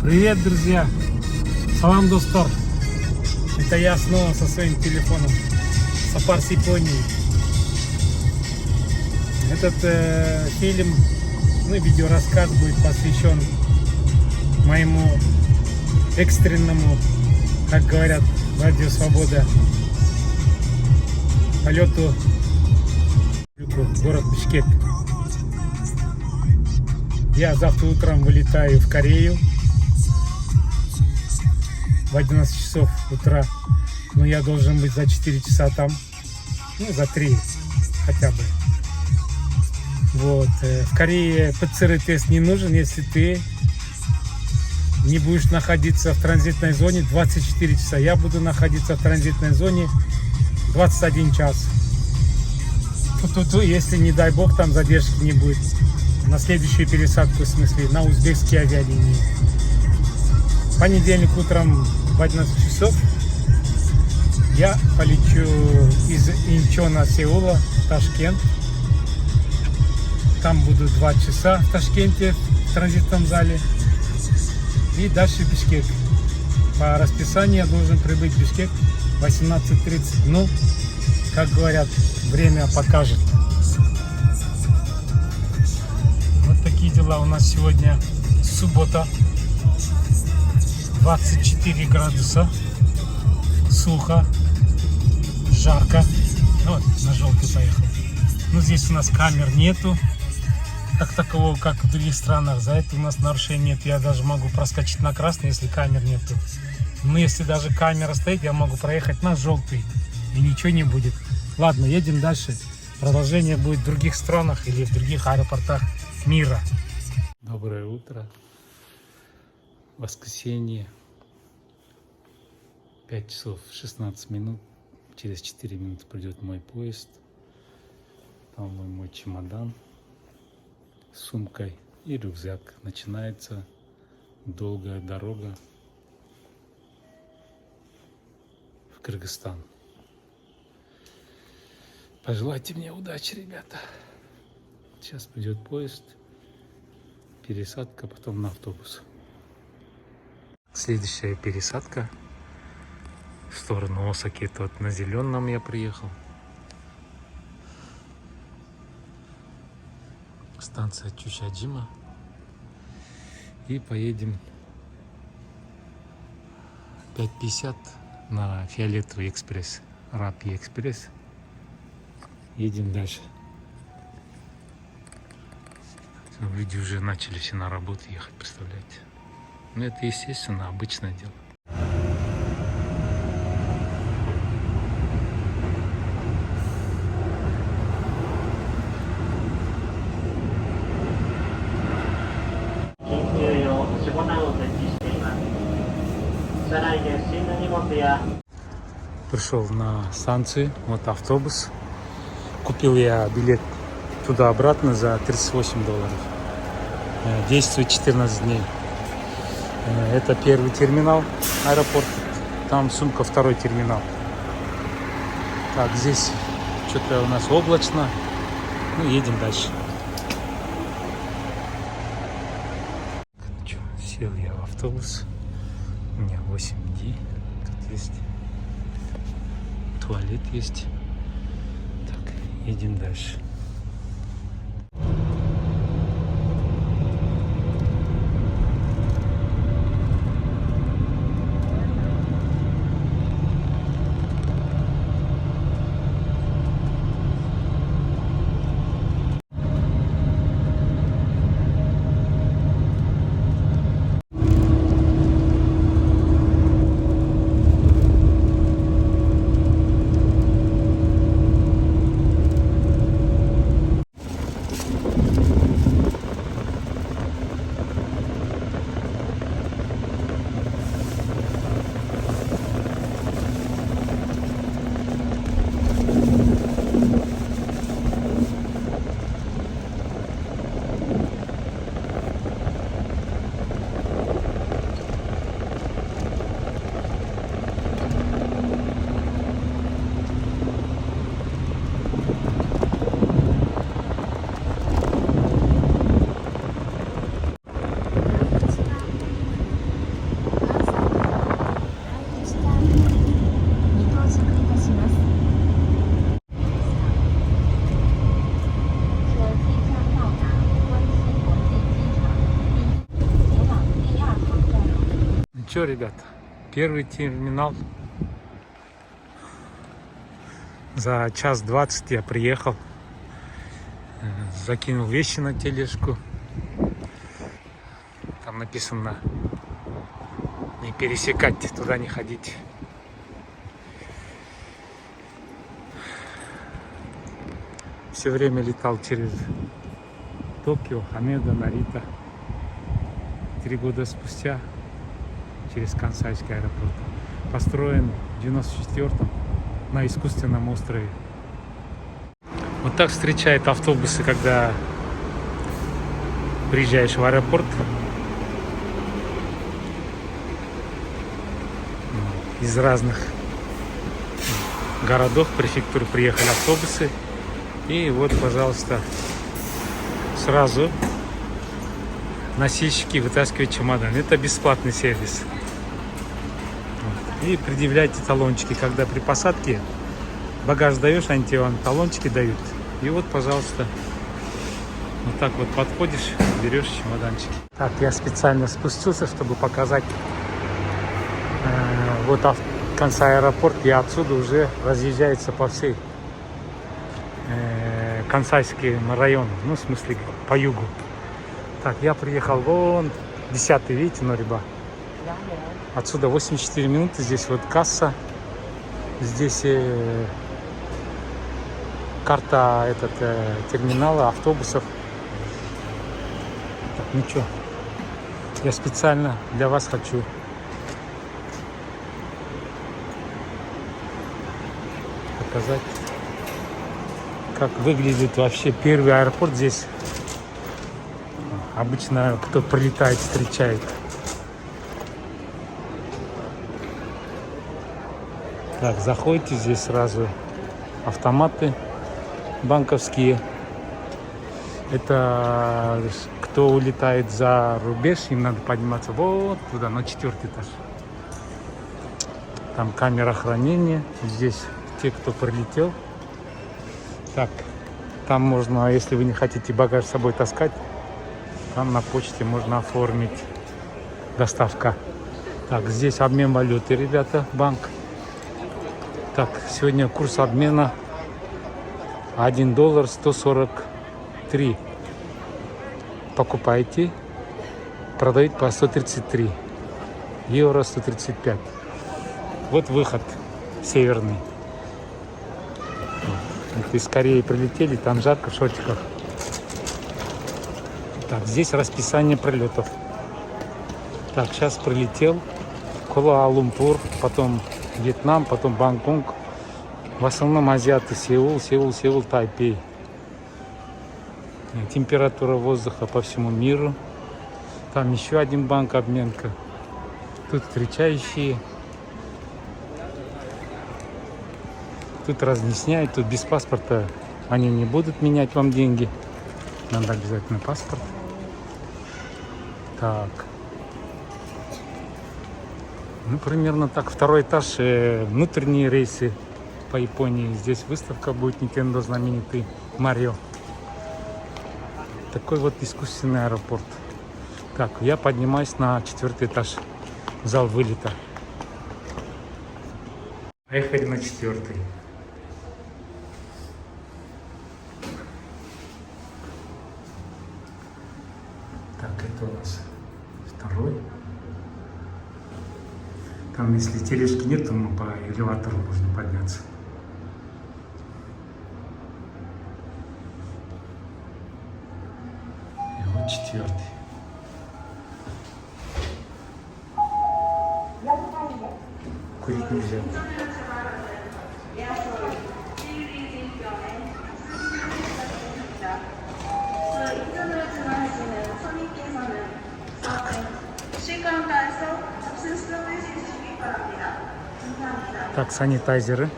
Привет, друзья! Салам, достор! Это я снова со своим телефоном. Сапар с Японии. Этот фильм, видеорассказ будет посвящен моему экстренному, как говорят, Радио Свобода, полету в город Бишкек. Я завтра утром вылетаю в Корею в 11 часов утра, но я должен быть за 4 часа там, за 3 хотя бы. Вот. В Корее ПЦР-тест не нужен, если ты не будешь находиться в транзитной зоне 24 часа. Я буду находиться в транзитной зоне 21 час. Если, не дай бог, там задержки не будет. На следующую пересадку, в смысле, на узбекские авиалинии. В понедельник утром в 11 часов я полечу из Инчона, Сеула в Ташкент. Там буду 2 часа в Ташкенте, в транзитном зале. И дальше в Бишкек. По расписанию я должен прибыть в Бишкек в 18:30. Ну, как говорят, время покажет. Вот такие дела. У нас сегодня суббота. 24 градуса. Сухо. Жарко. Вот, на желтый поехал. Ну, здесь у нас камер нету. Как такового, как в других странах. За это у нас нарушений нет. Я даже могу проскочить на красный, если камер нету. Но если даже камера стоит, я могу проехать на желтый. И ничего не будет. Ладно, едем дальше. Продолжение будет в других странах или в других аэропортах мира. Доброе утро. Воскресенье. 5 часов 16 минут. Через 4 минуты придет мой поезд. Там мой чемодан с сумкой и рюкзак. Начинается долгая дорога в Кыргызстан. Пожелайте мне удачи, ребята. Сейчас придет поезд, пересадка, потом на автобус. Следующая пересадка в сторону Осаки. Тут на зеленом я приехал. Станция Чучаджима. И поедем 5:50 на фиолетовый экспресс, Рапи экспресс. Едем дальше. Люди уже начали все на работу ехать, представляете? Но это, естественно, обычное дело. Пришел на станцию, вот автобус. Купил я билет туда-обратно за $38. Действует 14 дней. Это первый терминал, аэропорт. Там сумка, второй терминал. Так, здесь что-то у нас облачно. Ну, едем дальше. Сел я в автобус. У меня 8D. Тут есть туалет есть. Так, едем дальше. что, ребята, первый терминал. За 1:20 я приехал. Закинул вещи на тележку. Там написано: не пересекать, туда не ходить. Все время летал через Токио, Ханеда, Нарита. 3 года спустя через Кансайский аэропорт. Построен в 94-м на искусственном острове. Вот так встречают автобусы, когда приезжаешь в аэропорт. Из разных городов, префектур приехали автобусы. И вот, пожалуйста, сразу носильщики вытаскивают чемодан. Это бесплатный сервис. И предъявляйте талончики, когда при посадке багаж даешь, они тебе талончики дают. И вот, пожалуйста, вот так вот подходишь, берешь чемоданчик. Так, я специально спустился, чтобы показать вот Кансай аэропорт. И отсюда уже разъезжается по всей Кансайским району, ну, в смысле, по югу. Так, я приехал вон 10-й, видите, Нориба. Отсюда 84 минуты, здесь вот касса, здесь карта терминала, автобусов. Так, ну что, я специально для вас хочу показать, как выглядит вообще первый аэропорт здесь. Обычно кто прилетает, встречает. Так, заходите, здесь сразу автоматы банковские. Это кто улетает за рубеж, им надо подниматься вот туда, на 4-й этаж. Там камера хранения. Здесь те, кто прилетел. Так, там можно, если вы не хотите багаж с собой таскать, там на почте можно оформить доставка. Так, здесь обмен валюты, ребята, банк. Так, сегодня курс обмена $1 143. Покупаете, продают по 133. Евро 135. Вот выход северный. Вот из Кореи прилетели, там жарко в шортиках. Так, здесь расписание прилетов. Так, сейчас прилетел Куала-Лумпур, потом Вьетнам, потом Бангкок. В основном азиаты: Сеул, Тайпей. Температура воздуха по всему миру. Там еще один банк обменка. Тут встречающие. Тут разъясняют, тут без паспорта они не будут менять вам деньги. Надо обязательно паспорт. Так. Ну, примерно так. 2-й этаж, внутренние рейсы по Японии. Здесь выставка будет Nintendo знаменитый, Марио. Такой вот искусственный аэропорт. Так, я поднимаюсь на 4-й этаж, в зал вылета. Поехали на 4-й. Так, это у нас 2-й. Там, если тележки нет, то по элеватору можно подняться. И вот 4-й. Курить нельзя. Так, санитайзеры.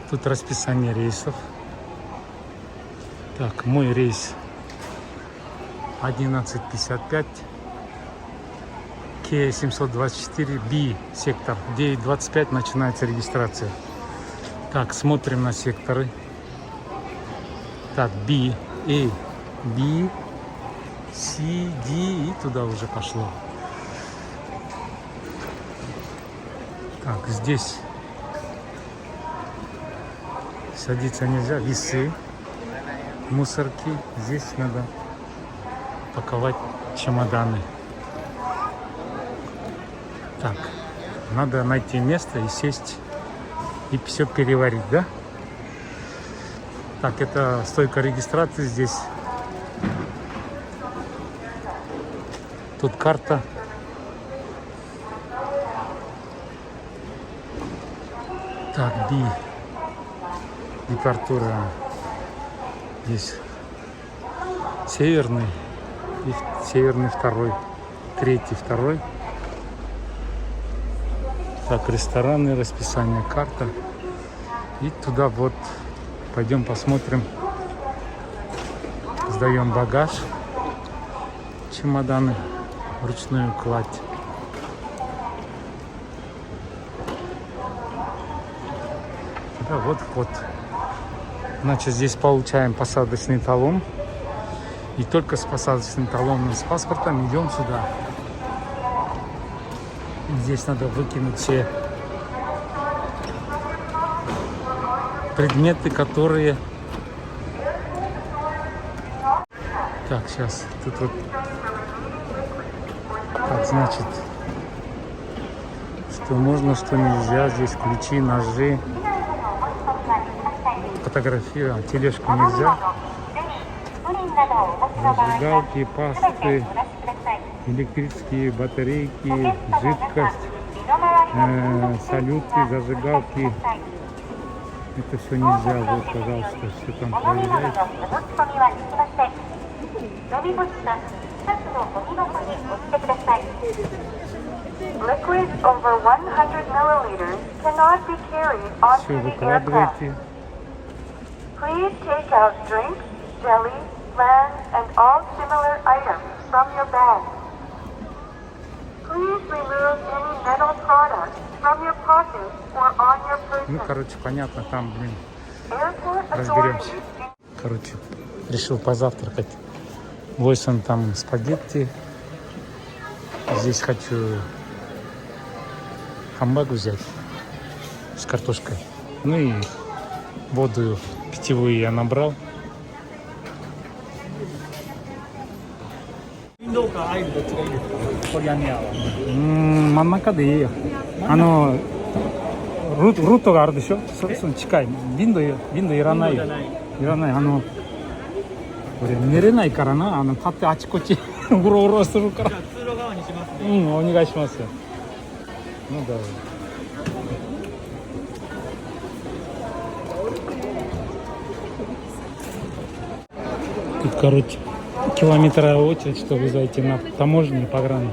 Тут расписание рейсов. Так, мой рейс 11:55. К724B сектор. 9:25 начинается регистрация. Так, смотрим на секторы. Так, B, A, B, C, D, и туда уже пошло. Так, здесь садиться нельзя, весы, мусорки. Здесь надо паковать чемоданы. Так, надо найти место и сесть и все переварить, да? Так, это стойка регистрации здесь. Тут карта. Так, B. Департура. Здесь северный и северный второй. Третий, второй. Так, рестораны, расписание, карта. И туда вот пойдем посмотрим. Сдаем багаж. Чемоданы. Вручную кладь. Да, вот вход. Значит, здесь получаем посадочный талон. И только с посадочным талоном, с паспортом идем сюда. Здесь надо выкинуть все предметы, которые... Так, сейчас. Тут вот... Так, значит, что можно, что нельзя. Здесь ключи, ножи. Фотография, тележку нельзя. Зажигалки, пасты, электрические батарейки, жидкость, салюты, зажигалки. Это все нельзя. Вот, пожалуйста, все там проверяйте. Liquids over 100 milliliters cannot be carried onto Все the aircraft. выкладывайте. Please take out drinks, jelly, flan, and all similar items from your bag. Please remove any metal products from your pockets or on your Ну, person. короче, понятно, там, блин, Airport разберемся. authorities Короче, решил позавтракать. Войсон там спагетти. Здесь хочу хамбагу взять с картошкой. Ну и воду питьевую я набрал. ウィンドウかアイルどっちがいいですか？コリアンエアは。真ん中でいいよ。ルートがあるでしょ。その近い。ウィンドいらないよ。いらない。俺寝れないからな。立ってあちこちうろうろするから。じゃあ通路側にしますね。うん、お願いしますよ。なんだろう。Тут, короче, километровая очередь, чтобы зайти на таможню пограну.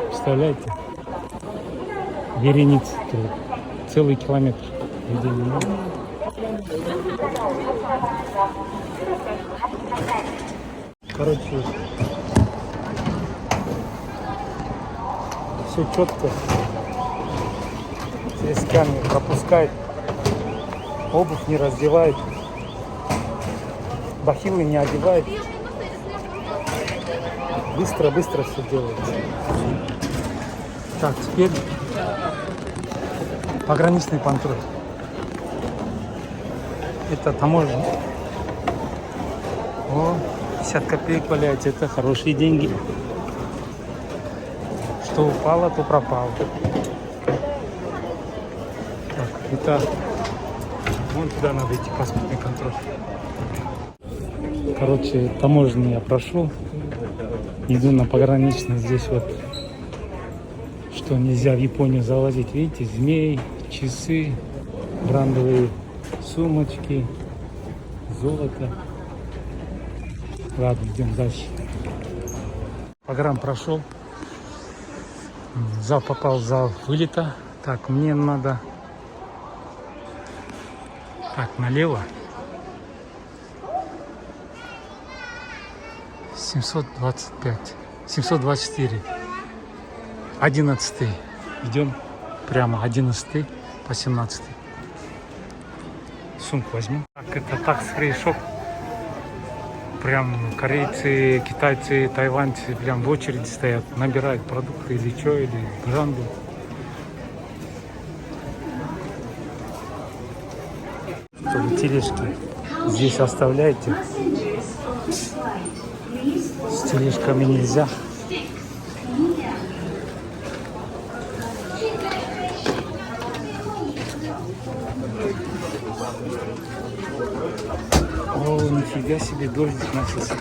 Представляете? Вереница тут. Целый километр. Людей много. Короче, все четко. Здесь сканер пропускает. Обувь не раздевает. Бахилы не одевает. Быстро все делается. Так, теперь пограничный контроль. Это таможня. О, 50 копеек валяется, это хорошие деньги. Что упало, то пропало. Так, это вон туда надо идти, паспортный контроль. Короче, таможню я прошел. Иду на пограничный. Здесь вот что нельзя в Японию завозить. Видите, змей, часы, брендовые сумочки, золото. Ладно, идем дальше. Погран прошел. Зал попал в зал вылета. Так, мне надо... Так, налево. 725. 724. 11. Идем прямо 11 по 17. Сумку возьму. Так, это такс-фри шоп. прям корейцы, китайцы, тайваньцы прям в очереди стоят, набирают продукты или что, или бранду. Что вы тележки здесь оставляете? С тележками нельзя. О, нифига себе, дождик начался.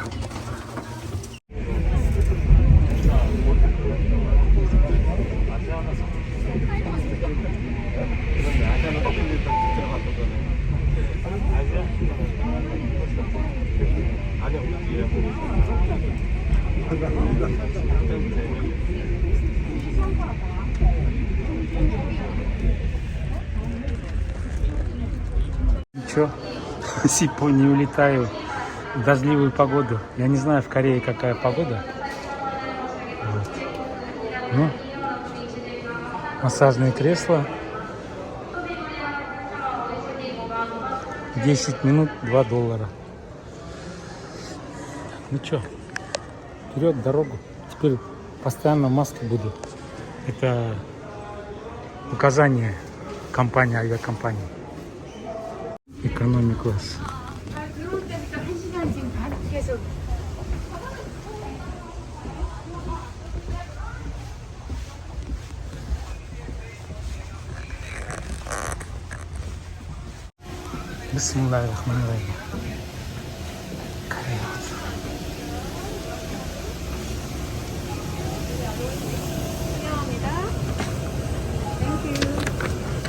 Ничего, с Японии улетаю в дождливую погоду. Я не знаю в Корее какая погода. Вот. Ну, массажные кресла. 10 минут, $2. Ну что, вперед, дорогу. Теперь постоянно в маске буду. Это указание компании, авиакомпании. Экономи класс. Бисмиллахиррахманиррахим.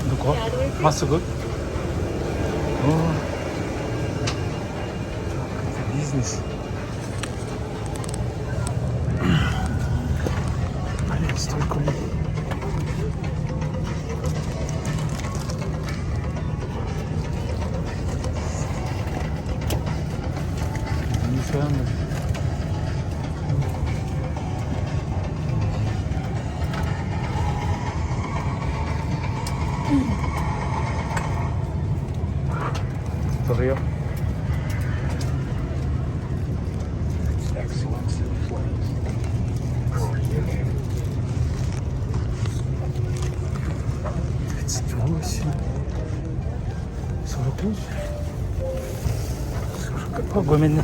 누구? 마스크? Это бизнес. Блин, столько людей. Нифига. Tutorial. Погомельно.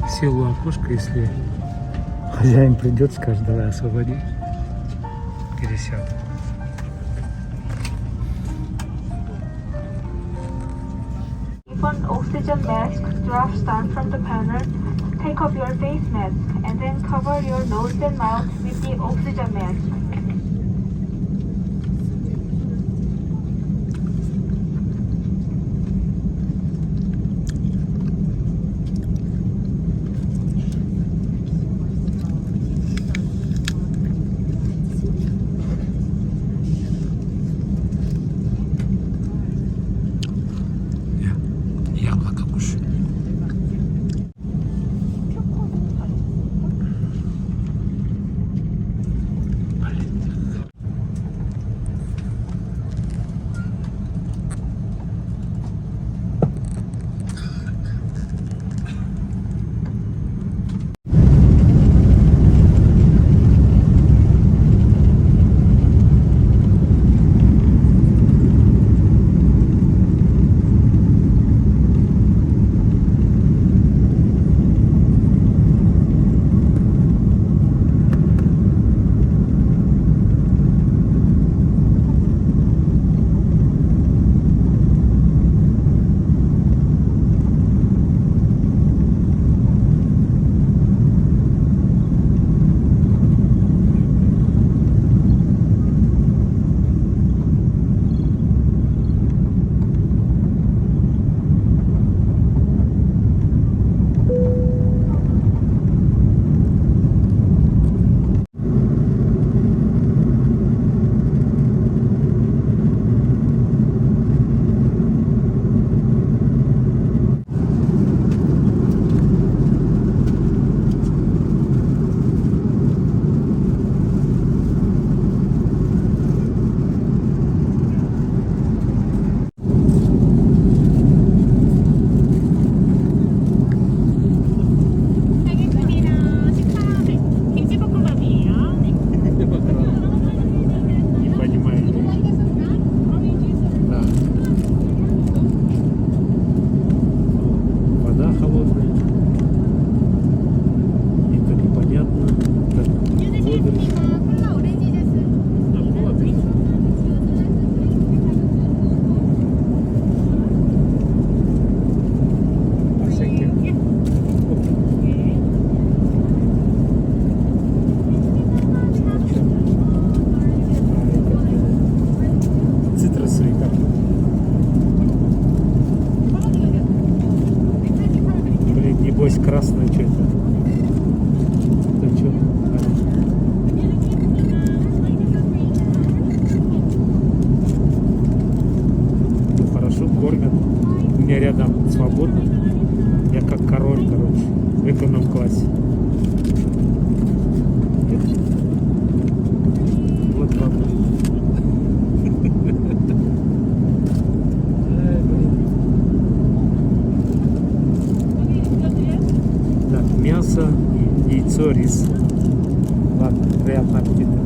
Сел у окошка, если хозяин придет, скажет, давай освободи. Пересяду. An oxygen mask drops down from the panel. Take off your face mask and then cover your nose and mouth with the oxygen mask. Яблоко кушаю. Блин. рядом свободно. Я как король, короче, в эконом-классе. Вот баба. Так, мясо, яйцо, рис. Ладно, приятного аппетита.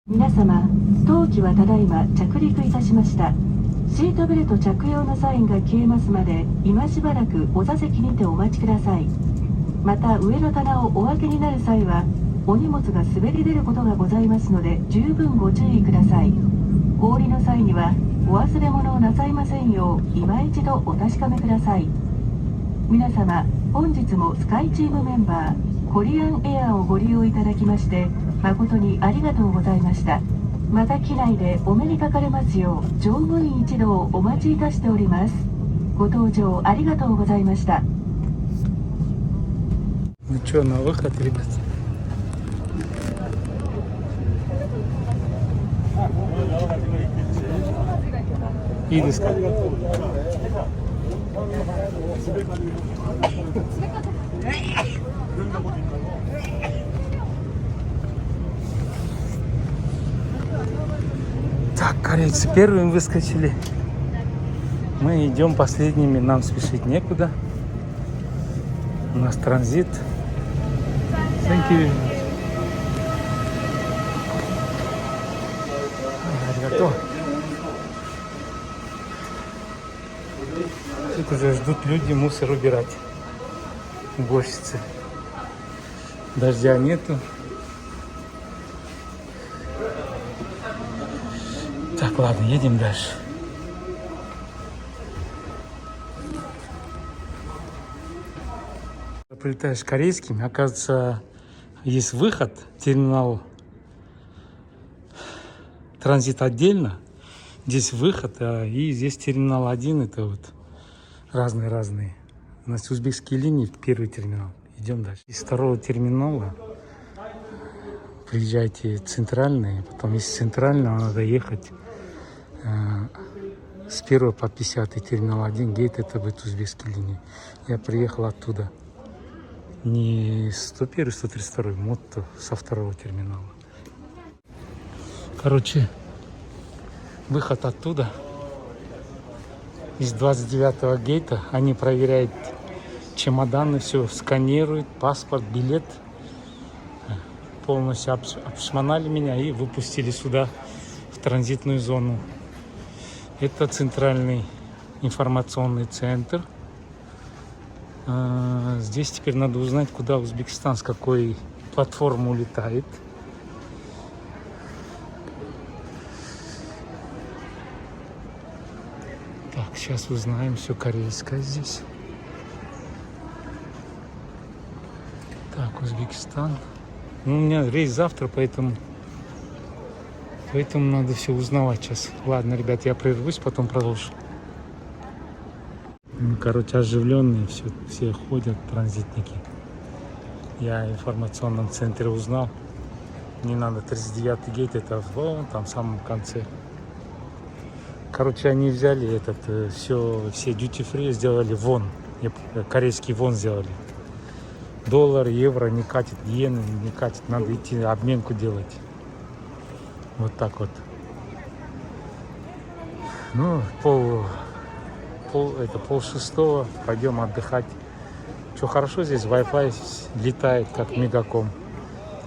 皆様、当機はただいま着陸いたしました。シートベルト着用のサインが消えますまで、今しばらくお座席にてお待ちください。また、上の棚をお開けになる際は、お荷物が滑り出ることがございますので、十分ご注意ください。お降りの際には、お忘れ物をなさいませんよう、今一度お確かめください。皆様、本日もスカイチームメンバー、コリアンエアをご利用いただきまして、誠にありがとうございました。また機内でお目にかかれますよう乗務員一同お待ちいたしております。ご搭乗ありがとうございました。 Ну что, на выход, ребят? И диска. Так, корейцы первыми выскочили. Мы идем последними, нам спешить некуда. У нас транзит. Thank you. Аригато. Тут уже ждут люди мусор убирать. Уборщицы. Дождя нету. Так, ладно, едем дальше. Прилетаешь корейскими, оказывается, есть выход, терминал транзит отдельно, здесь выход, и здесь терминал один, это вот разные. У нас узбекские линии, первый терминал. Идем дальше. Из второго терминала приезжайте центральный, потом из центрального надо ехать с 1 по 50 терминал 1, гейт, это будет узбекские линии. Я приехал оттуда. Не 101, 132, мото со второго терминала. Короче, выход оттуда, из 29-го гейта. Они проверяют чемоданы, все сканируют, паспорт, билет. Полностью обшмонали меня и выпустили сюда, в транзитную зону. Это центральный информационный центр. Здесь теперь надо узнать, куда Узбекистан, с какой платформы улетает. Так, сейчас узнаем, все корейское здесь. Так, Узбекистан. Ну, у меня рейс завтра, поэтому надо все узнавать сейчас. Ладно, ребят, я прервусь, потом продолжу. Ну, короче, оживленные, все ходят, транзитники. Я в информационном центре узнал. Не надо 39-й гейт, это вон там в самом конце. Короче, они взяли все duty free, сделали вон. Корейский вон сделали. Доллар, евро не катит, иены не катит. Надо идти обменку делать. Вот так вот. Ну, пол шестого, пойдем отдыхать. Что хорошо, здесь Wi-Fi летает, как мегаком.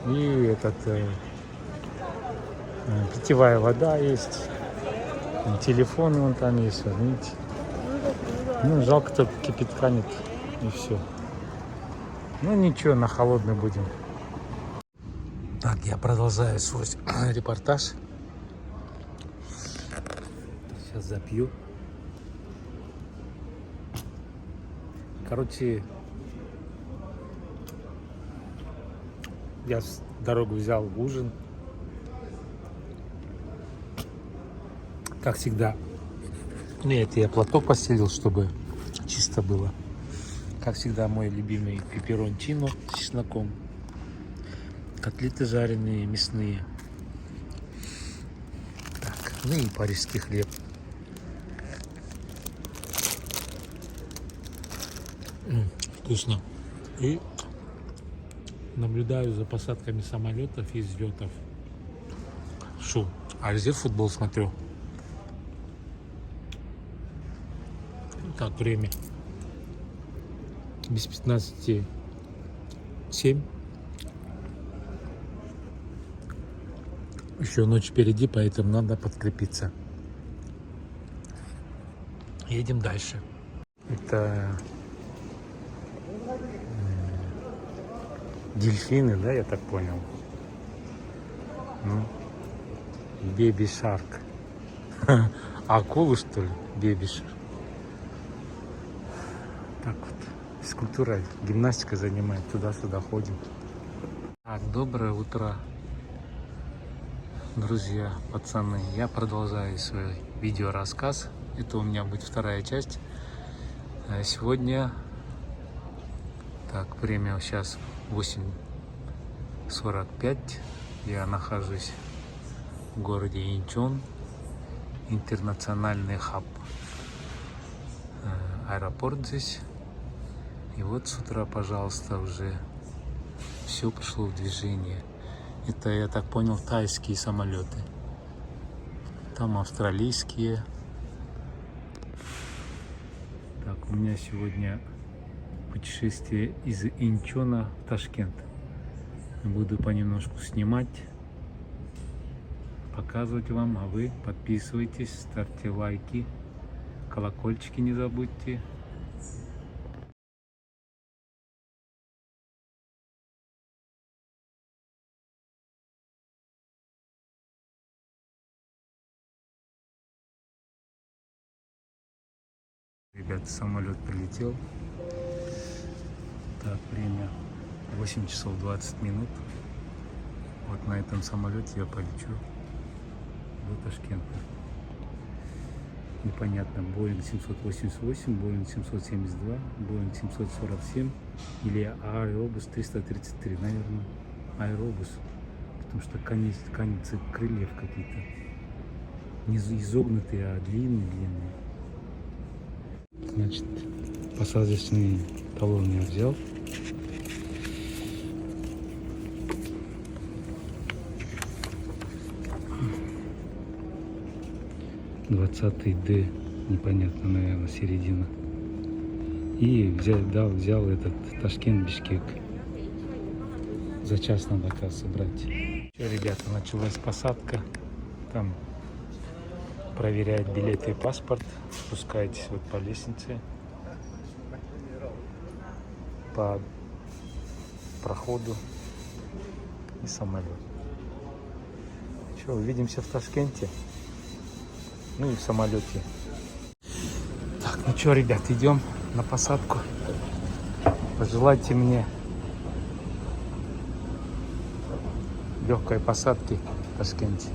И питьевая вода есть. Телефон вон там есть, видите. Ну, жалко, только кипятка нет. И все. Ну, ничего, на холодный будем. Так, я продолжаю свой репортаж. Сейчас запью. Короче, я с дорогу взял ужин. Как всегда. Нет, я платок постелил, чтобы чисто было. Как всегда, мой любимый пепперончино с чесноком. Котлеты жареные, мясные. Так, ну и парижский хлеб. Вкусно. И наблюдаю за посадками самолетов и взлетов. Шо? А везде футбол смотрю. Так, время. Без 15:07. Еще ночь впереди, поэтому надо подкрепиться. Едем дальше. Это дельфины, да, я так понял. Ну, Baby Shark. Акулы, что ли? Baby Shark. Так вот, физкультура, гимнастика занимает, туда-сюда ходим. Так, доброе утро, друзья, пацаны. Я продолжаю свой видеорассказ. Это у меня будет вторая часть. Сегодня, так, время сейчас 8:45. Я нахожусь в городе Инчхон, интернациональный хаб. Аэропорт здесь. И вот с утра, пожалуйста, уже все пришло в движение. Это, я так понял, тайские самолеты. Там австралийские. Так, у меня сегодня путешествие из Инчхона в Ташкент. Буду понемножку снимать, показывать вам, а вы подписывайтесь, ставьте лайки, колокольчики не забудьте. Ребята, самолет прилетел. Так, время 8 часов 20 минут. Вот на этом самолете я полечу до Ташкента. Непонятно, Boeing 788, Boeing 772, Boeing 747 или Airbus 333. Наверное, Airbus, потому что конец крыльев какие-то не изогнутые, а длинные. Значит, посадочный талон я взял. Двадцатый Д, непонятно, наверное, середина. И взял этот Ташкент-Бишкек. За час надо, оказывается, брать. Все, ребята, началась посадка. Там проверяют билеты и паспорт. Спускаетесь вот по лестнице, по проходу и самолет. Что, увидимся в Ташкенте, ну и в самолете. Так, ну что, ребят, идем на посадку. Пожелайте мне легкой посадки в Ташкенте.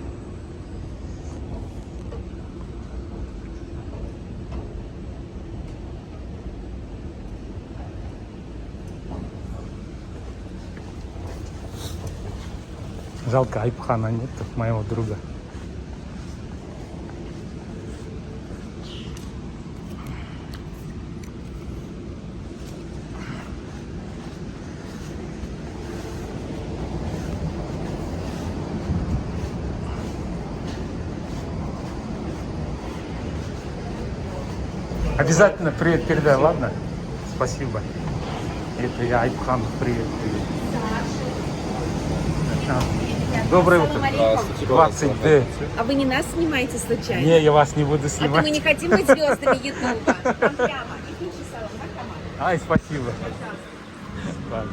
Жалко, Айпхана нет, моего друга. Обязательно привет передай, ладно? Спасибо. Это я Айпхан, привет. Доброе утро. 20D. А вы не нас снимаете случайно? Не, я вас не буду А то снимать. мы не хотим быть звездами Ютуба. Там прямо. И ключи салон, да, команда? Ай, спасибо. Ладно.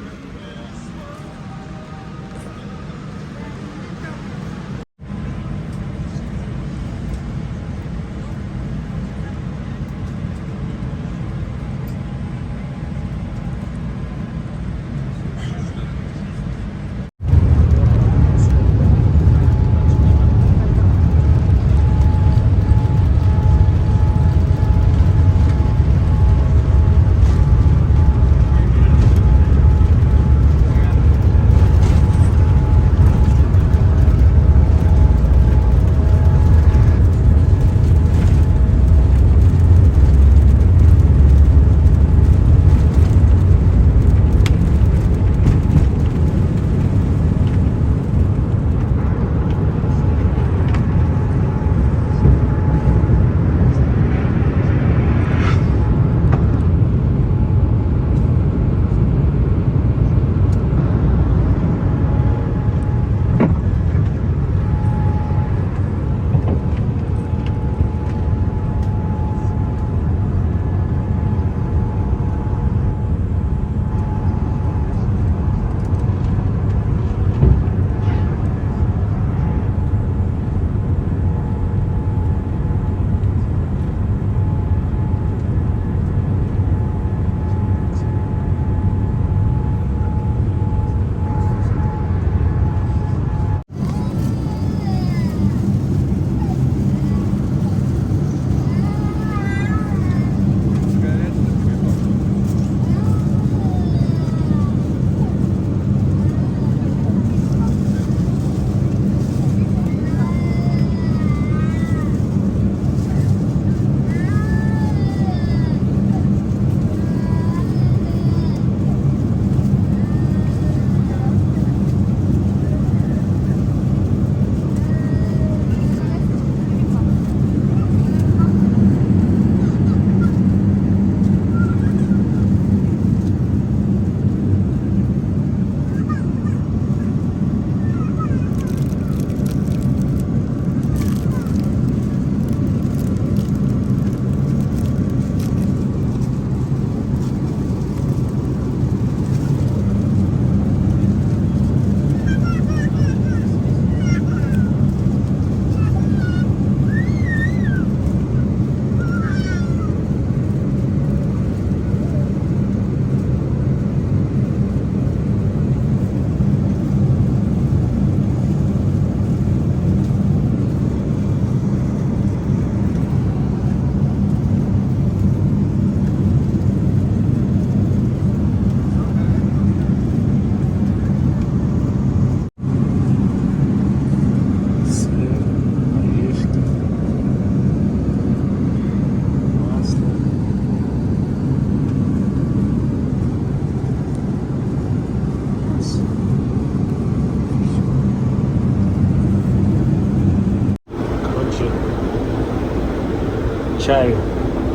чаю.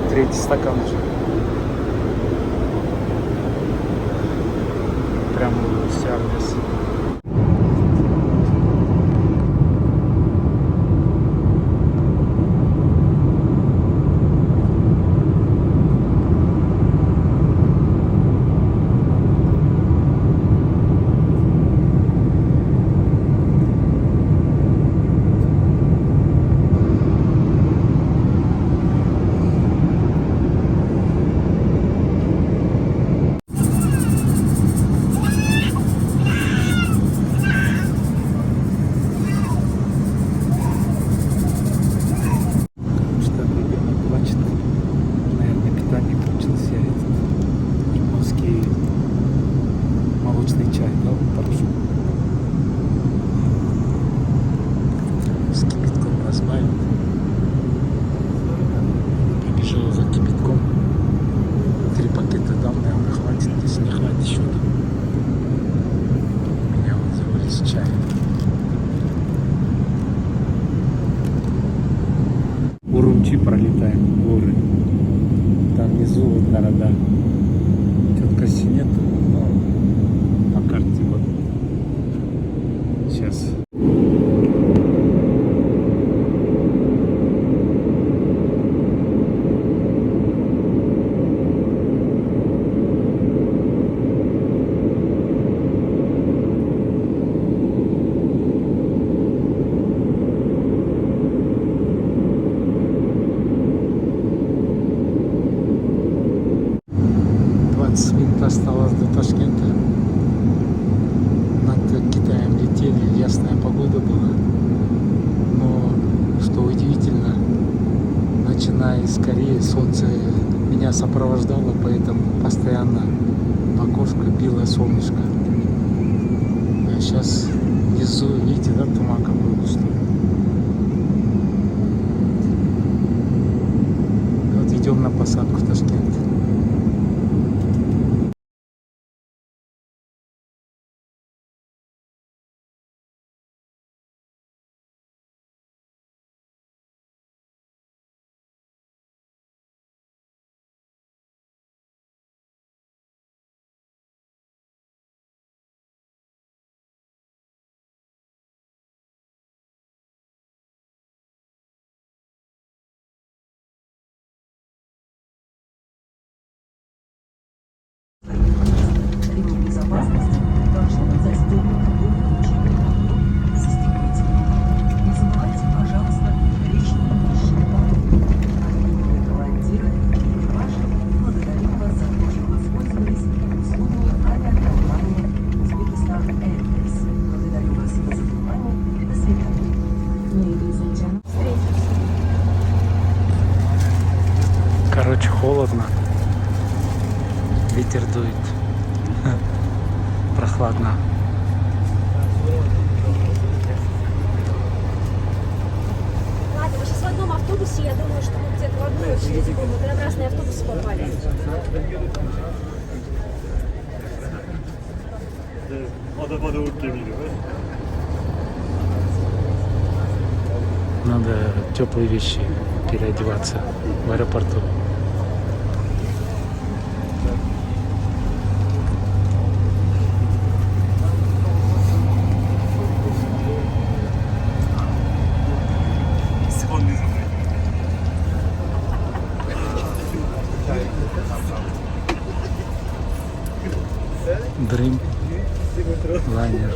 3-й стакан уже. Прямо сервис. Что ребенок плачет. Наверное, питание кончился. Японский молочный чай, да, порошок. С кипятком разбавил. Побежал за кипятком. 3 пакета дам, наверное, хватит. Если не хватит, еще дам. У меня вот завались чай. Урумчи пролетаем, горы. Там внизу вот города. Четкости нет, но по карте вот. Сейчас. Осталось до Ташкента. Над Китаем летели, ясная погода была. Но, что удивительно, начиная из Кореи, солнце меня сопровождало, поэтому постоянно в окошко било солнышко. А сейчас внизу, видите, да, туман какой густой. Вот идем на посадку в Ташкент. Ремень безопасности должны быть застегнуты полностью. Застегните ремень. Не забывайте, пожалуйста, личные вещи в баллоне. Ответственные командиры и экипажи благодарим вас за то, что воспользовались услугой авиакомпании Узбекистан Airways. Благодарю вас за внимание. До свидания. Ladies and gentlemen. Короче, холодно. Ветер дует. Прохладно. Ладно, мы сейчас в одном автобусе, я думаю, что мы где-то в одной очереди будем. Мы прям разные автобусы попали. Надо теплые вещи переодеваться в аэропорту. Dream лайнер.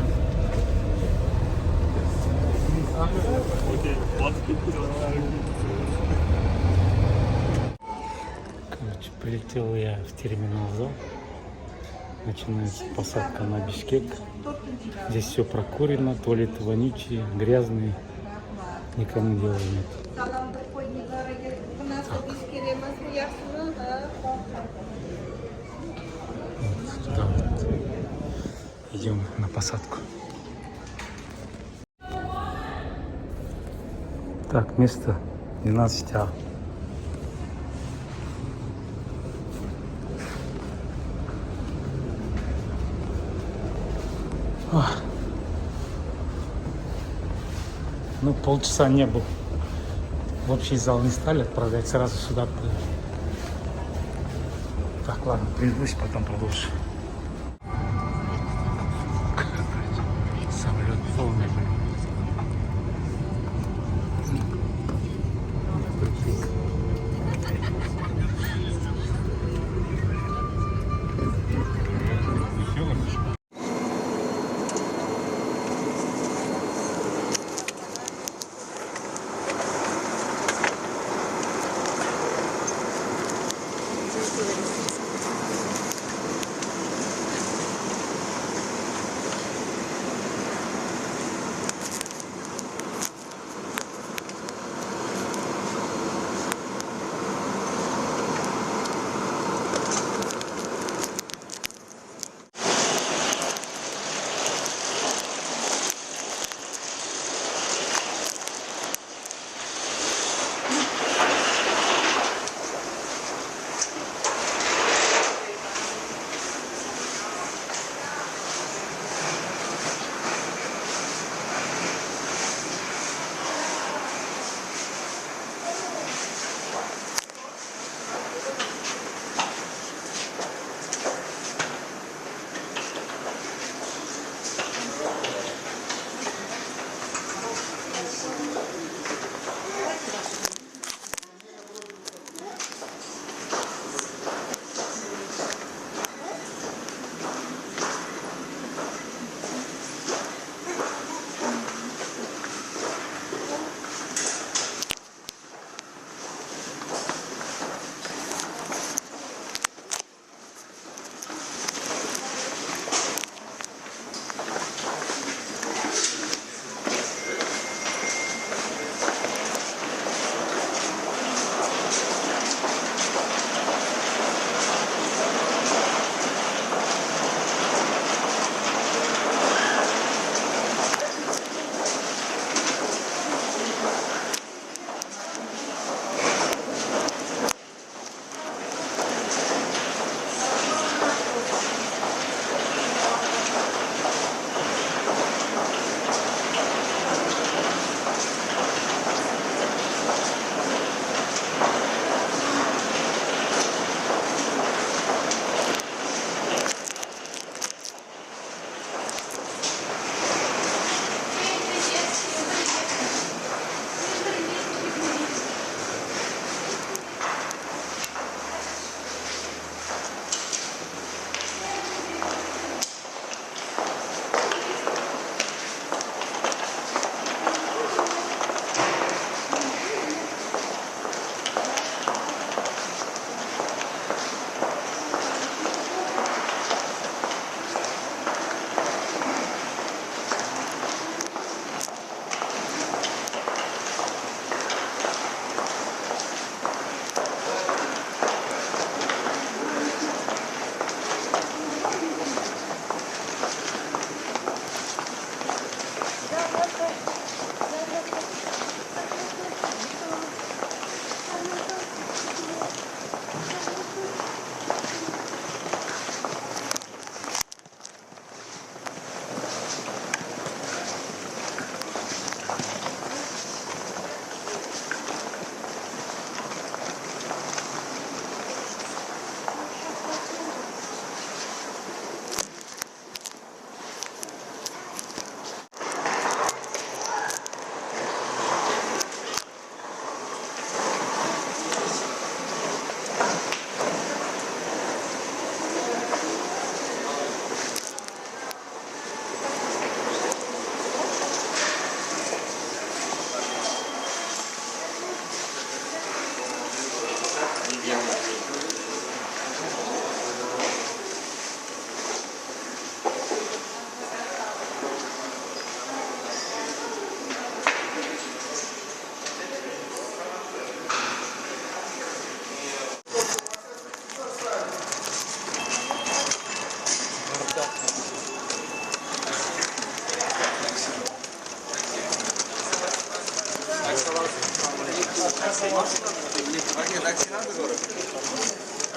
Короче, полетел я в терминал ЗАЛ. Начинается посадка на Бишкек. Здесь все прокурено, туалеты вонючие, грязные, никому дела нет. Так. Вот туда вот. Идем на посадку. Так, место 12А. Ну, полчаса не был. в общий зал не стали отправлять, сразу сюда отправили. Так, ладно, прервусь, потом продолжу. Самолет полный, блин.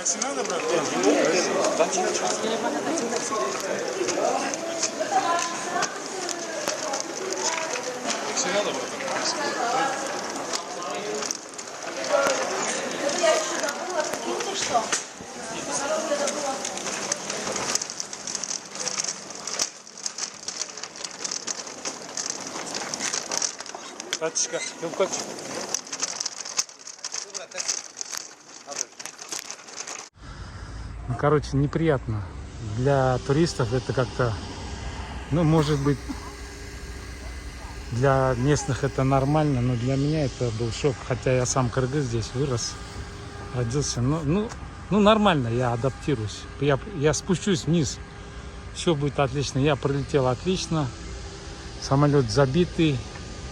Такси надо, брат? Такси надо, брат? Батюшка, Любковчик. Ну, короче, неприятно. Для туристов это как-то, ну, может быть, для местных это нормально, но для меня это был шок. Хотя я сам кыргыз, здесь вырос, родился. Ну, нормально, я адаптируюсь. Я спущусь вниз, все будет отлично. Я пролетел отлично, самолет забитый.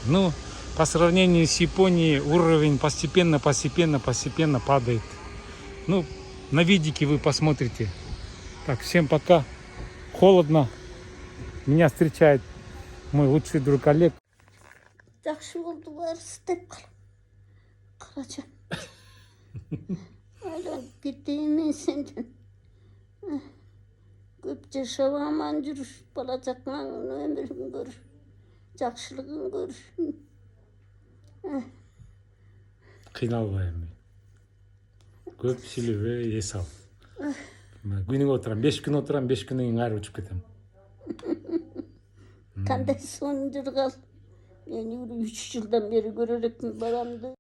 Ну, по сравнению с Японией уровень постепенно падает. Ну, на видике вы посмотрите. Так, всем пока. Холодно. Меня встречает мой лучший друг Олег. Жақсы болды бәрі істеп қарашы айланып кетейін мен сенден көп жашап аман жүр бала чақаңның өмірін көр жақсылығын көр Қиналбаймын. Көп сөйлебе, ес ал. Күнің отырам, 5 күн отырам, 5 күннен кейін ары ұшып кетем. қандай соны жүргал мен 3 жылдан бері көререкпін баламды